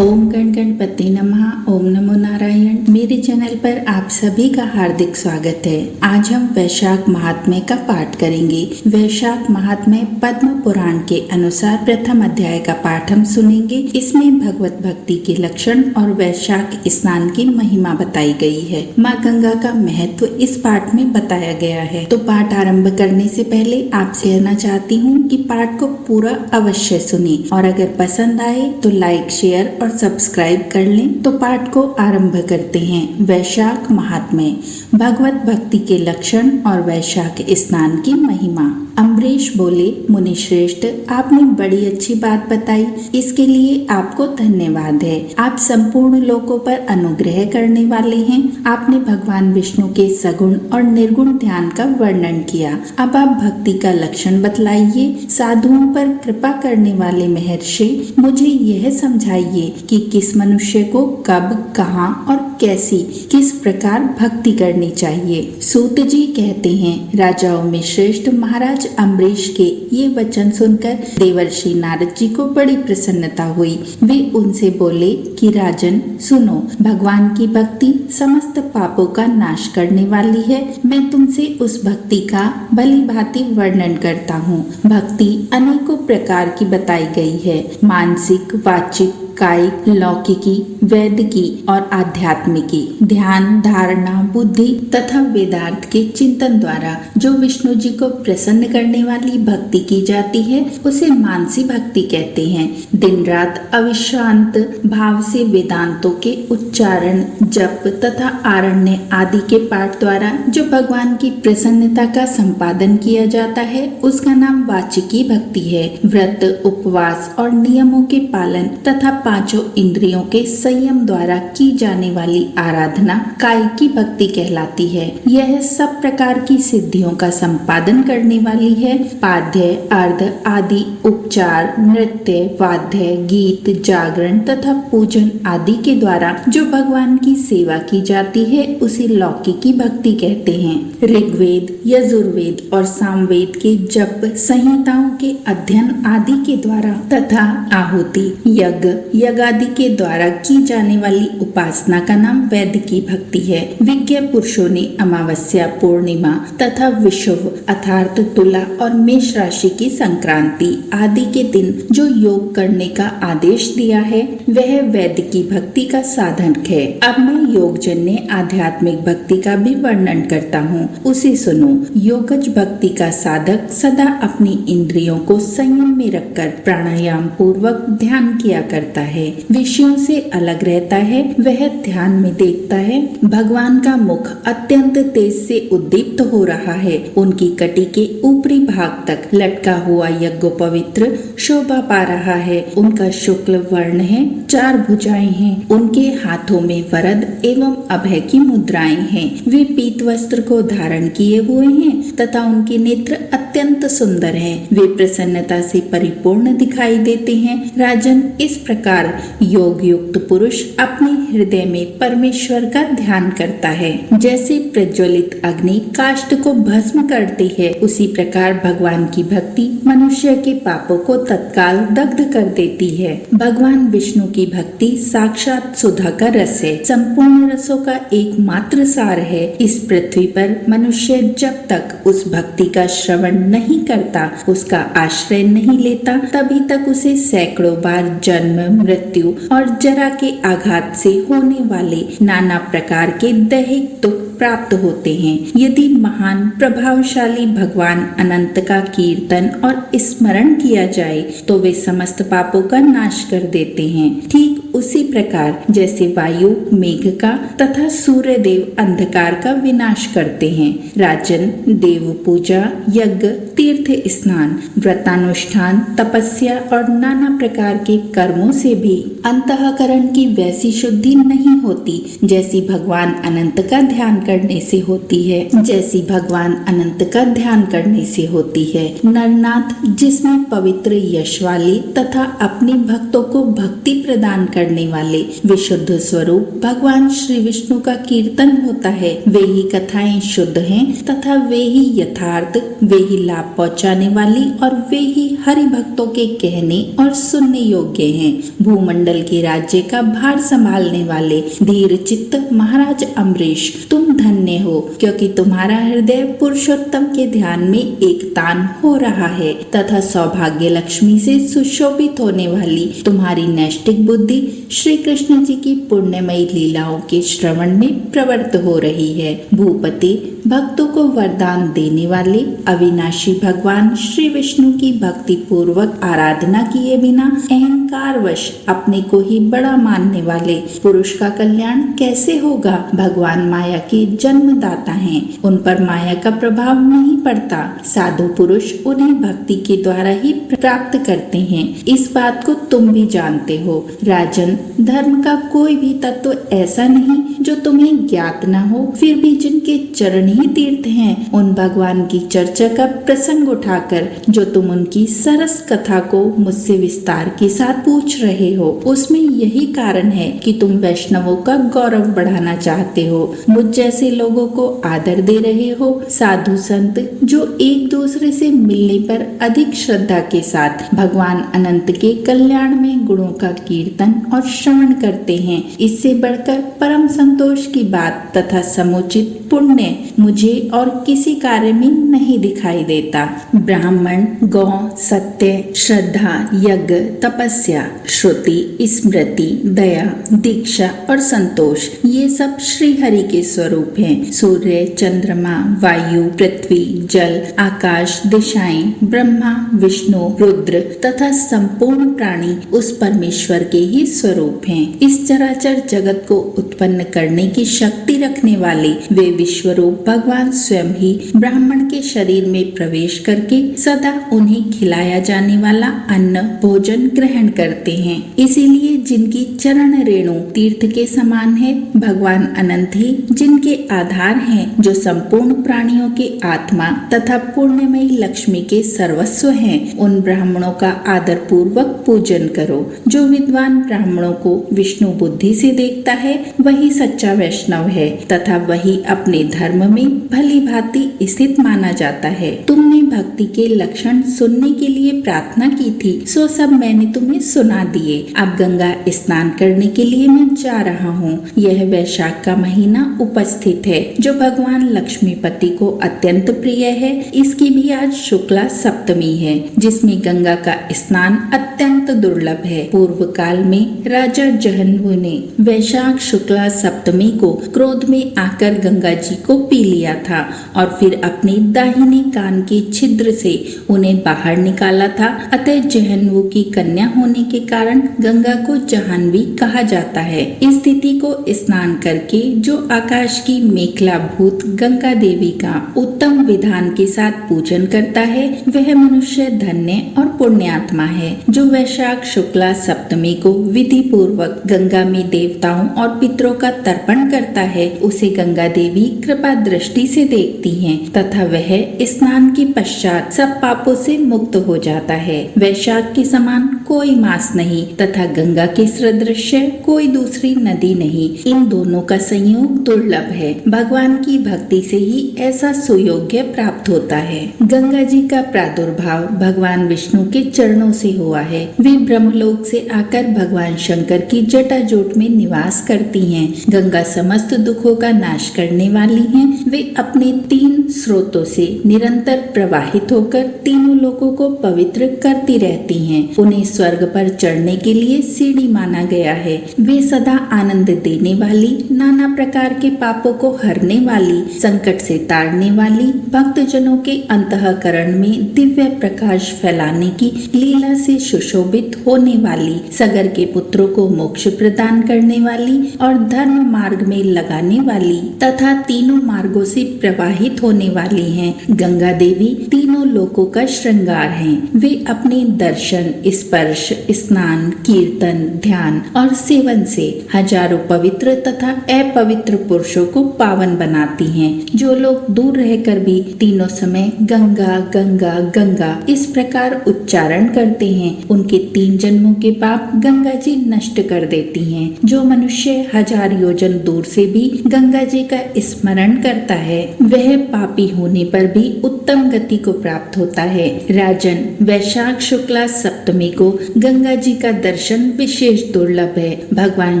ओम गणपति नमः। ओम नमो नारायण। मेरे चैनल पर आप सभी का हार्दिक स्वागत है। आज हम वैशाख महात्म्य का पाठ करेंगे। वैशाख महात्म्य पद्म पुराण के अनुसार प्रथम अध्याय का पाठ हम सुनेंगे। इसमें भगवत भक्ति के लक्षण और वैशाख स्नान की महिमा बताई गई है। माँ गंगा का महत्व इस पाठ में बताया गया है। तो पाठ आरंभ करने से पहले आपसे कहना चाहती हूँ कि पाठ को पूरा अवश्य सुने और अगर पसंद आए तो लाइक, शेयर और सब्सक्राइब कर लें। तो पाठ को आरंभ करते हैं। वैशाख महात्म्य, भगवत भक्ति के लक्षण और वैशाख स्नान की महिमा। अम्बरीश बोले, मुनि श्रेष्ठ, आपने बड़ी अच्छी बात बताई, इसके लिए आपको धन्यवाद है। आप संपूर्ण लोकों पर अनुग्रह करने वाले हैं। आपने भगवान विष्णु के सगुण और निर्गुण ध्यान का वर्णन किया। अब आप भक्ति का लक्षण बतलाइए। साधुओं पर कृपा करने वाले महर्षि, मुझे यह समझाइए कि किस मनुष्य को कब, कहाँ और कैसी, किस प्रकार भक्ति करनी चाहिए। सूत जी कहते हैं, राजाओं में श्रेष्ठ महाराज अम्बरीश के ये वचन सुनकर देवर्षि नारद जी को बड़ी प्रसन्नता हुई। वे उनसे बोले कि राजन सुनो, भगवान की भक्ति समस्त पापों का नाश करने वाली है। मैं तुमसे उस भक्ति का भली भांति वर्णन करता हूँ। भक्ति अनेकों प्रकार की बताई गई है। मानसिक, वाचिक, कायिक, लौकिकी, वैदिकी और आध्यात्मिकी। ध्यान, धारणा, बुद्धि तथा वेदार्थ के चिंतन द्वारा जो विष्णु जी को प्रसन्न करने वाली भक्ति की जाती है उसे मानसी भक्ति कहते हैं। दिन रात अविश्रांत भाव से वेदांतों के उच्चारण, जप तथा आरण्य आदि के पाठ द्वारा जो भगवान की प्रसन्नता का संपादन किया जाता है उसका नाम वाचिकी भक्ति है। व्रत, उपवास और नियमों के पालन तथा पांचों इंद्रियों के संयम द्वारा की जाने वाली आराधना कायिकी भक्ति कहलाती है। यह सब प्रकार की सिद्धियों का संपादन करने वाली है। पाद्य, अर्ध आदि उपचार, नृत्य, वाद्य, गीत, जागरण तथा पूजन आदि के द्वारा जो भगवान की सेवा की जाती है उसे लौकिकी भक्ति कहते हैं। ऋग्वेद, यजुर्वेद और सामवेद के जप, संहिताओं के अध्ययन आदि के द्वारा तथा आहुति, यज्ञ आदि के द्वारा की जाने वाली उपासना का नाम वैदिकी भक्ति है। विज्ञ पुरुषों ने अमावस्या, पूर्णिमा तथा विषुव अर्थात तुला और मेष राशि की संक्रांति आदि के दिन जो योग करने का आदेश दिया है वह वैदिकी भक्ति का साधन है। अब मैं योगजन्य आध्यात्मिक भक्ति का भी वर्णन करता हूँ, उसे सुनो। योगज भक्ति का साधक सदा अपनी इंद्रियों को संयम में रखकर प्राणायाम पूर्वक ध्यान किया करता है। विषयों से अलग रहता है। वह ध्यान में देखता है भगवान का मुख अत्यंत तेज से उद्दीप्त हो रहा है। उनकी कटी के ऊपरी भाग तक लटका हुआ यज्ञोपवित्र शोभा पा रहा है। उनका शुक्ल वर्ण है, 4 भुजाएं हैं। उनके हाथों में वरद एवं अभय की मुद्राएं हैं। वे पीत वस्त्र को धारण किए हुए हैं तथा उनके नेत्र अत्यंत सुंदर हैं। वे प्रसन्नता से परिपूर्ण दिखाई देते हैं। राजन, इस प्रकार योग युक्त पुरुष अपने हृदय में परमेश्वर का ध्यान करता है। जैसे प्रज्वलित अग्नि काष्ठ को भस्म करती है उसी प्रकार भगवान की भक्ति मनुष्य के पापों को तत्काल दग्ध कर देती है। भगवान विष्णु की भक्ति साक्षात सुधा का रस है, संपूर्ण रसों का एकमात्र सार है। इस पृथ्वी पर मनुष्य जब तक उस भक्ति का श्रवण नहीं करता, उसका आश्रय नहीं लेता, तभी तक उसे सैकड़ों बार जन्म, मृत्यु और जरा के आघात से होने वाले नाना प्रकार के दैहिक दुख प्राप्त होते हैं। यदि महान प्रभावशाली भगवान अनंत का कीर्तन और स्मरण किया जाए तो वे समस्त पापों का नाश कर देते हैं। ठीक उसी प्रकार जैसे वायु मेघ का तथा सूर्य देव अंधकार का विनाश करते हैं। राजन, देव पूजा, यज्ञ, तीर्थ स्नान, व्रतानुष्ठान, तपस्या और नाना प्रकार के कर्मों से भी अंतःकरण की वैसी शुद्धि नहीं होती जैसी भगवान अनंत का ध्यान करने से होती है। जैसी भगवान अनंत का ध्यान करने से होती है। नरनाथ, जिसमें पवित्र यश वाली तथा अपने भक्तों को भक्ति प्रदान कर करने वाले विशुद्ध स्वरूप भगवान श्री विष्णु का कीर्तन होता है। वे ही कथाएं शुद्ध हैं तथा वे ही यथार्थ, वे ही लाभ पहुँचाने वाली और वे ही हरि भक्तों के कहने और सुनने योग्य हैं। भूमंडल के राज्य का भार संभालने वाले धीर चित्त महाराज अम्बरीश, तुम धन्य हो, क्योंकि तुम्हारा हृदय पुरुषोत्तम के ध्यान में एक तान हो रहा है तथा सौभाग्य लक्ष्मी से सुशोभित होने वाली तुम्हारी नैष्टिक बुद्धि श्री कृष्ण जी की पुण्यमयी लीलाओं के श्रवण में प्रवृत्त हो रही है। भूपति, भक्तों को वरदान देने वाले अविनाशी भगवान श्री विष्णु की भक्ति पूर्वक आराधना किए बिना अहंकारवश अपने को ही बड़ा मानने वाले पुरुष का कल्याण कैसे होगा? भगवान माया के जन्मदाता हैं, उन पर माया का प्रभाव नहीं पड़ता। साधु पुरुष उन्हें भक्ति के द्वारा ही प्राप्त करते हैं, इस बात को तुम भी जानते हो। राजन, धर्म का कोई भी तत्व ऐसा नहीं जो तुम्हें ज्ञात न हो, फिर भी जिनके चरण ही तीर्थ हैं, उन भगवान की चर्चा का प्रसंग उठाकर जो तुम उनकी सरस कथा को मुझसे विस्तार के साथ पूछ रहे हो, उसमें यही कारण है कि तुम वैष्णवों का गौरव बढ़ाना चाहते हो, मुझ जैसे लोगों को आदर दे रहे हो। साधु संत जो एक दूसरे से मिलने पर अधिक श्रद्धा के साथ भगवान अनंत के कल्याण में गुणों का कीर्तन और श्रवण करते हैं, इससे बढ़कर परम संतोष की बात तथा समुचित पुण्य मुझे और किसी कार्य में नहीं दिखाई देता। ब्राह्मण, गौ, सत्य, श्रद्धा, यज्ञ, तपस्या, श्रुति, स्मृति, दया, दीक्षा और संतोष, ये सब श्री हरि के स्वरूप हैं। सूर्य, चंद्रमा, वायु, पृथ्वी, जल, आकाश, दिशाएं, ब्रह्मा, विष्णु, रुद्र तथा संपूर्ण प्राणी उस परमेश्वर के ही स्वरूप हैं। इस चराचर जगत को उत्पन्न करने की शक्ति रखने वाले वे विश्वरूप भगवान स्वयं ही ब्राह्मण के शरीर में प्रवेश करके सदा उन्हें खिलाया जाने वाला अन्न भोजन ग्रहण करते हैं। इसीलिए जिनकी चरण रेणु तीर्थ के समान है, भगवान अनंत ही जिनके आधार हैं, जो संपूर्ण प्राणियों के आत्मा तथा पुण्यमयी लक्ष्मी के सर्वस्व हैं, उन ब्राह्मणों का आदर पूर्वक पूजन करो। जो विद्वान ब्राह्मणों को विष्णु बुद्धि से देखता है, वही सच्चा वैष्णव है तथा वही अपने धर्म में भली भांति स्थित माना जाता है। तुमने भक्ति के लक्षण सुनने के लिए प्रार्थना की थी, सो सब मैंने तुम्हें सुना दिए। अब गंगा स्नान करने के लिए मैं जा रहा हूँ। यह वैशाख का महीना उपस्थित है, जो भगवान लक्ष्मीपति को अत्यंत प्रिय है। इसकी भी आज शुक्ला सप्तमी है, जिसमें गंगा का स्नान अत्यंत दुर्लभ है। पूर्व काल में राजा जहन्नु ने वैशाख शुक्ला सप्तमी को क्रोध में आकर गंगा जी को पी लिया था और फिर अपने दाहिने कान के छिद्र से उन्हें बाहर निकाला था। अतः जहन्नु की कन्या होने के कारण गंगा को जाह्नवी कहा जाता है। इस तिथि को स्नान करके जो आकाश की मेखला भूत गंगा देवी का उत्तम विधान के साथ पूजन करता है, वह मनुष्य धन्य और पुण्यात्मा है। जो वैशाख शुक्ला सप्तमी को विधि पूर्वक गंगा में देवताओं और पितरों का तर्पण करता है, उसे गंगा देवी कृपा दृष्टि से देखती हैं तथा वह स्नान के पश्चात सब पापों से मुक्त हो जाता है। वैशाख के समान कोई मास नहीं तथा गंगा के सदृश कोई दूसरी नदी नहीं। इन दोनों का संयोग दुर्लभ है। भगवान की भक्ति से ही ऐसा सुयोग्य प्राप्त होता है। गंगा जी का प्रादुर्भाव भगवान विष्णु के चरणों से हुआ है। वे ब्रह्मलोक से आकर भगवान शंकर की जटाजूट में निवास करती हैं। गंगा समस्त दुखों का नाश करने वाली हैं। वे अपने 3 स्रोतों से निरंतर प्रवाहित होकर तीनों लोकों को पवित्र करती रहती हैं। उन्हें स्वर्ग पर चढ़ने के लिए सीढ़ी माना गया है। वे सदा आनंद देने वाली, नाना प्रकार के पापों को हरने वाली, संकट से ताड़ने वाली, भक्त जनों के अंतःकरण में दिव्य प्रकाश फैलाने की लीला से सुशोभित होने वाली, सगर के पुत्रों को मोक्ष प्रदान करने वाली और धर्म मार्ग में लगाने वाली तथा तीनों मार्गों से प्रवाहित होने वाली हैं। गंगा देवी तीनों तीनों लोकों का श्रृंगार हैं। वे अपने दर्शन, स्पर्श, स्नान, कीर्तन, ध्यान और सेवन से हजारों पवित्र तथा अपवित्र पुरुषों को पावन बनाती हैं। जो लोग दूर रहकर भी तीनों समय गंगा गंगा गंगा इस प्रकार उच्चारण करते हैं, उनके 3 जन्मों के पाप गंगा जी नष्ट कर देती हैं। जो मनुष्य 1000 योजन दूर से भी गंगा जी का स्मरण करता है, वह पापी होने पर भी उत्तम गति को प्राप्त होता है। राजन, वैशाख शुक्ला सप्तमी को गंगा जी का दर्शन विशेष दुर्लभ है। भगवान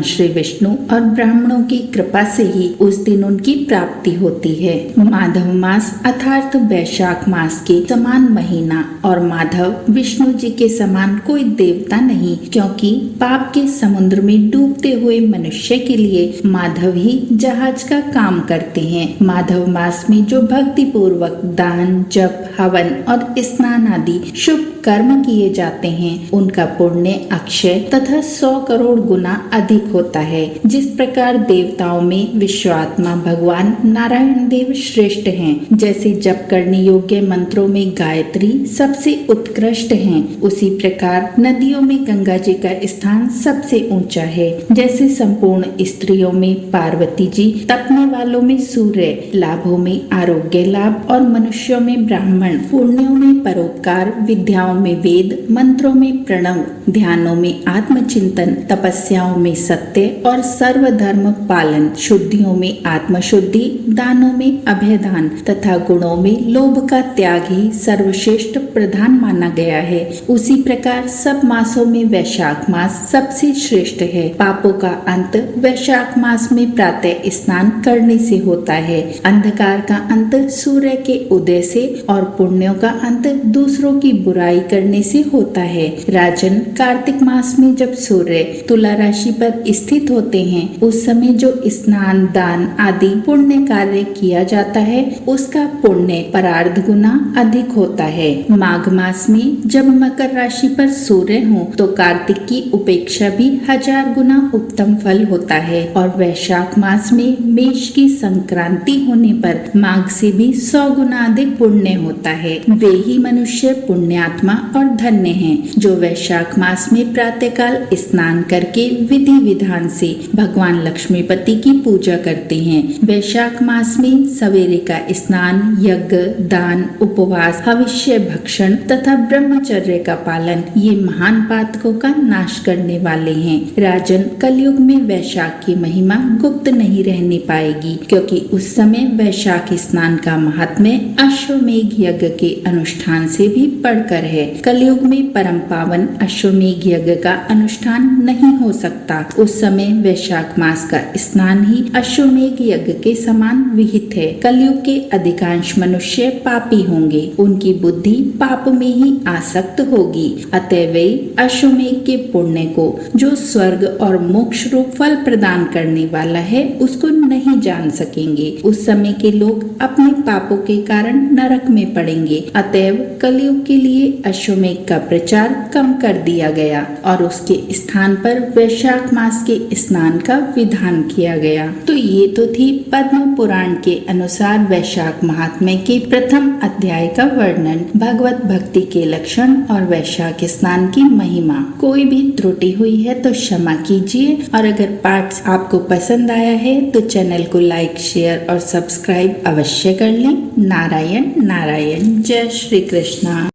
श्री विष्णु और ब्राह्मणों की कृपा से ही उस दिन उनकी प्राप्ति होती है। माधव मास अर्थात वैशाख मास के समान महीना और माधव विष्णु जी के समान कोई देवता नहीं, क्योंकि पाप के समुद्र में डूबते हुए मनुष्य के लिए माधव ही जहाज का काम करते हैं। माधव मास में जो भक्ति पूर्वक दान, जप, हवन और स्नान आदि शुभ कर्म किए जाते हैं, उनका पुण्य अक्षय तथा 100 करोड़ गुना अधिक होता है। जिस प्रकार देवताओं में विश्वात्मा भगवान नारायण देव श्रेष्ठ हैं, जैसे जप करने योग्य मंत्रों में गायत्री सबसे उत्कृष्ट हैं, उसी प्रकार नदियों में गंगा जी का स्थान सबसे ऊंचा है। जैसे संपूर्ण स्त्रियों में पार्वती जी, तपने वालों में सूर्य, लाभों में आरोग्य लाभ और मनुष्यों में ब्राह्मण, पुण्यों में परोपकार, विद्याओं में वेद, मंत्रों में प्रणव, ध्यानों में आत्मचिंतन, तपस्याओं में सत्य और सर्वधर्म पालन, शुद्धियों में आत्मशुद्धि, दानों में अभयदान तथा गुणों में लोभ का त्याग ही सर्वश्रेष्ठ प्रधान माना गया है। उसी प्रकार सब मासों में वैशाख मास सबसे श्रेष्ठ है। पापों का अंत वैशाख मास में प्रातः स्नान करने से होता है। अंधकार का अंत सूर्य के उदय से और पुण्यों का अंत दूसरों की बुराई करने से होता है। राजन, कार्तिक मास में जब सूर्य तुला राशि पर स्थित होते हैं, उस समय जो स्नान, दान आदि पुण्य कार्य किया जाता है, उसका पुण्य परार्ध गुना अधिक होता है। माघ मास में जब मकर राशि पर सूर्य हो, तो कार्तिक की उपेक्षा भी 1000 गुना उत्तम फल होता है। और वैशाख मास में मेष की संक्रांति होने पर माघ से भी 100 गुना अधिक पुण्य होता है। वे ही मनुष्य पुण्यात्मा और धन्य हैं, जो वैशाख मास में प्रातःकाल स्नान करके विधि विधान से भगवान लक्ष्मीपति की पूजा करते हैं। वैशाख मास में सवेरे का स्नान, यज्ञ, दान, उपवास, हविष्य भक्षण तथा ब्रह्मचर्य का पालन ये महान पातकों का नाश करने वाले हैं। राजन, कलयुग में वैशाख की महिमा गुप्त नहीं रहने पाएगी, क्योंकि उस समय वैशाख स्नान का महात्म्य अश्वमेघ यज्ञ के अनुष्ठान से भी बढ़कर है। कलयुग में परम पावन अश्वमेघ यज्ञ का अनुष्ठान नहीं हो सकता। उस समय वैशाख मास का स्नान ही अश्वमेघ यज्ञ के समान विहित है। कलयुग के अधिकांश मनुष्य पापी होंगे, उनकी बुद्धि पाप में ही आसक्त होगी। अतः वे अश्वमेघ के पुण्य को, जो स्वर्ग और मोक्ष रूप फल प्रदान करने वाला है, उसको नहीं जान सकेंगे। उस समय के लोग अपने पापों के कारण नरक में पड़ेंगे। अतएव कलयुग के लिए अश्वमेघ का प्रचार कम कर दिया गया और उसके स्थान पर वैशाख मास के स्नान का विधान किया गया। तो ये तो थी पद्म पुराण के अनुसार वैशाख महात्म्य के प्रथम अध्याय का वर्णन, भगवत भक्ति के लक्षण और वैशाख स्नान की महिमा। कोई भी त्रुटि हुई है तो क्षमा कीजिए, और अगर पाठ आपको पसंद आया है तो चैनल को लाइक, शेयर और सब्सक्राइब अवश्य कर लें। नारायण नारायण। जय श्री कृष्णा।